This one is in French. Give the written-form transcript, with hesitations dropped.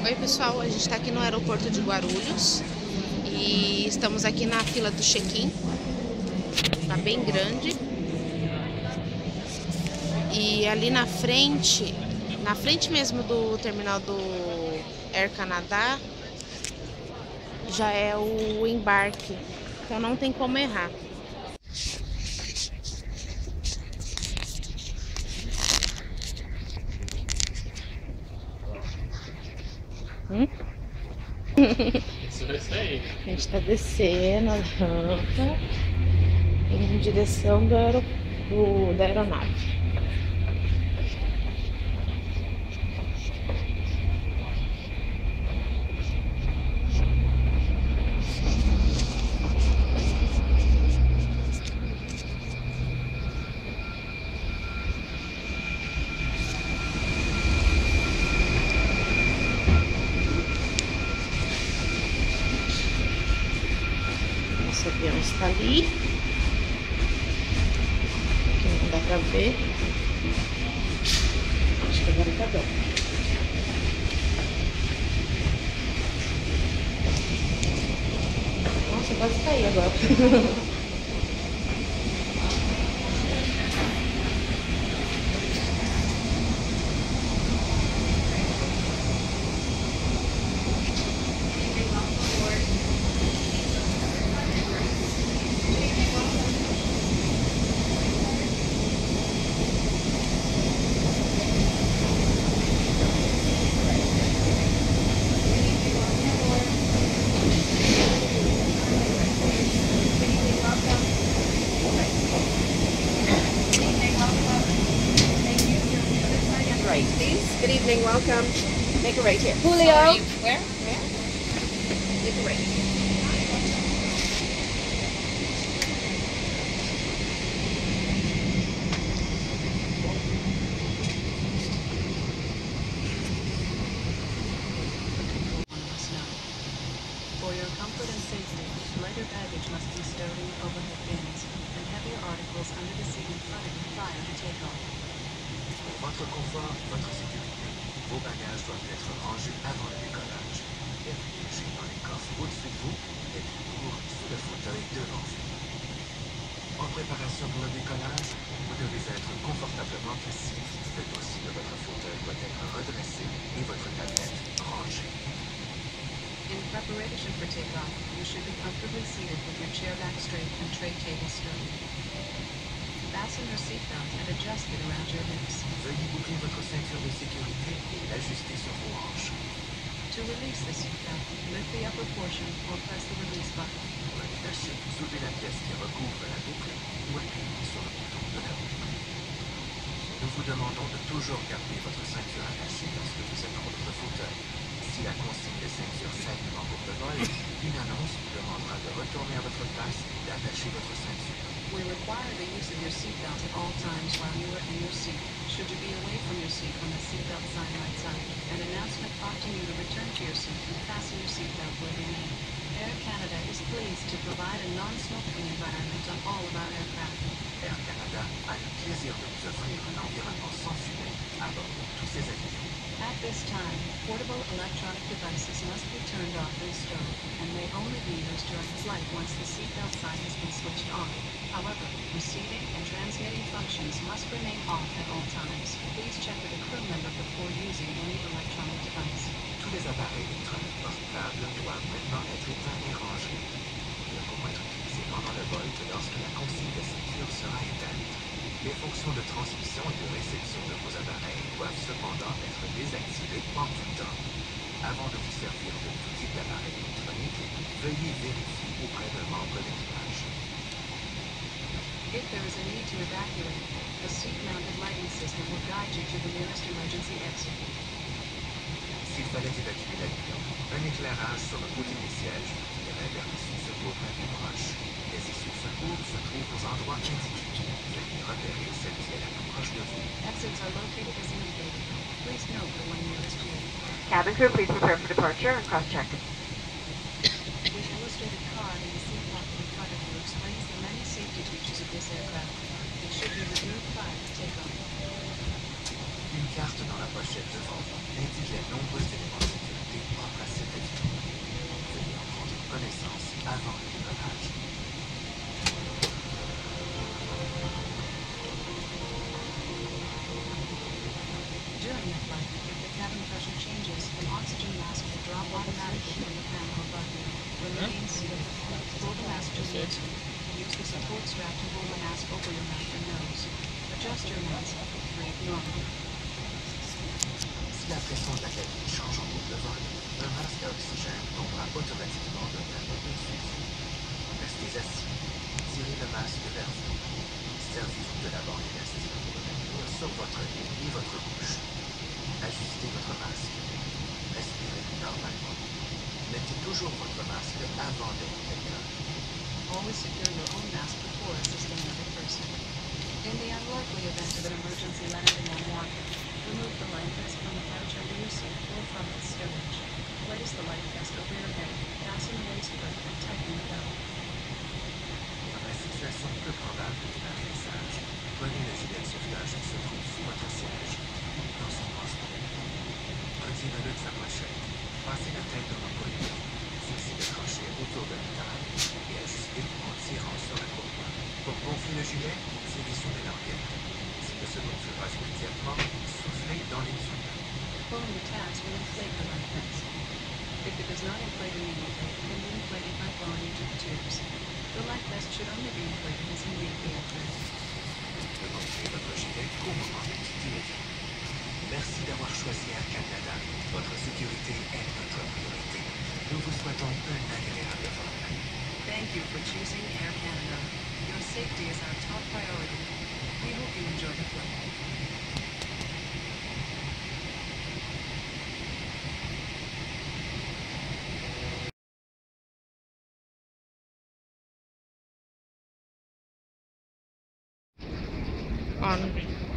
Oi pessoal, a gente está aqui no aeroporto de Guarulhos e estamos aqui na fila do check-in. Tá bem grande. E ali na frente mesmo do terminal do Air Canada, já é o embarque. Então não tem como errar. A gente tá descendo a rampa em direção da aeronave. Nosso avião está ali. Aqui não dá pra ver. Acho que agora tá bom. Nossa, quase caí agora. Right, please. Good evening, welcome. Make a right here. Julio. Sorry, Where? Make a right. For your comfort and safety, lighter baggage must be stowed in the overhead bins, and heavier articles under the seat in front of you prior to takeoff. Pour votre confort, votre sécurité, vos bagages doivent être rangés avant le décollage. Les piégés dans les coffres au-dessus de vous et puis lourds sous le fauteuil devant vous. En préparation pour le décollage, vous devez être confortablement assis. Le dossier de votre fauteuil doit être redressé et votre tablette rangée. In preparation for takeoff, you should be comfortably seated with your chair back straight and tray table stowed. Fasten your seatbelt and adjust it around your hips. Veuillez boucler votre ceinture de sécurité et l'ajuster sur vos hanches. To release the seatbelt, lift the upper portion or press the release button. Pour la détacher, soulevez la pièce qui recouvre la boucle ou appuyez sur le bouton de la boucle. Nous vous demandons de toujours garder votre ceinture attachée lorsque vous êtes dans votre fauteuil. Si la consigne de ceinture s'allume en cours de vol, une annonce vous demandera de retourner à votre place et d'attacher votre ceinture. We require the use of your seatbelt at all times while you are in your seat. Should you be away from your seat when the seatbelt sign lights up, an announcement prompting you to return to your seat and fasten your seatbelt will remain. Air Canada is pleased to provide a non-smoking environment on all of our aircraft. Air Canada a le plaisir de vous offrir un environnement sans fumée à bord de tous ses avions. At this time, portable electronic devices must be turned off and stowed, and may only be used during flight once the seatbelt sign has been switched on. However, receiving and transmitting functions must remain off at all times. Please check with a crew member before using any electronic device. Tous les appareils électroniques portables doivent maintenant être éteints et rangés. Ils ne pourront être utilisés pendant le vol que lorsque la consigne de ceinture sera éteinte. Les fonctions de transmission et de réception de vos appareils doivent cependant être désactivées en tout temps. Avant de vous servir de tout type d'appareil électronique, veuillez vérifier auprès d'un membre d'équipage. If there is a need to evacuate, a seat-mounted lighting system will guide you to the nearest emergency exit. S'il fallait évacuer l'avion, un éclairage sur le côté des sièges vous guiderait vers l'issue de secours la plus proche. Les issues de secours se trouvent aux endroits indiqués. Veuillez repérer celle qui est la plus proche de vous. Exits are located as indicated. Please note the one nearest you. Cabin crew, please prepare for departure and cross-check. The illustrated card in the seat pocket in front of you explains the many safety features of this aircraft. It should be reviewed prior to takeoff. Une carte dans la pochette devant vous indique les nombreux éléments de sécurité avant le décollage. During the flight, if the cabin pressure changes, an oxygen mask will drop automatically from the panel above you. Remain seated. Pull the mask towards you. Use the support strap to hold the mask over your mouth and nose. Adjust your mask. Breathe normally. Si la pression de la cabine change en cours de vol, un masque à oxygène tombera automatiquement d'un panneau au-dessus. Restez assis. Tirez le masque vers vous. Servez-vous de la bande élastique pour le maintenir sur votre nez et votre bouche. Ajustez votre masque. Respirez normalement. Mettez toujours votre masque avant d'aider quelqu'un. Always secure your own mask before assisting another person. In the unlikely event of an emergency landing on water, remove the life vest from the pouch under your seat or from its stowage. Place the life vest over your head, fasten the waistbelt, and tighten the belt. Dans la situation peu probable d'un atterrissage, prenez le gilet de sauvetage qui se trouve sous votre siège, dans son transport. Retirez-le de sa pochette. Passez la tête dans l'employé. Fixez le crochet autour de la taille et ajustez en tirant sur la courbe. Pour gonfler le gilet, tirez sur les languettes. S'il ne se gonfle pas immédiatement, soufflez dans les yeux. Pulling the tabs will inflate the life vest. If it does not inflate immediately, it can be inflated by blowing into the tubes. The life vest should only be inflated as immediately inflated. De gonfler votre gilet qu'au moment d'utiliser. Merci d'avoir choisi Air Canada. Votre sécurité est notre priorité. Nous vous souhaitons un agréable vol. Thank you for choosing Air Canada. Your safety is our top priority. We hope you enjoy the flight. On.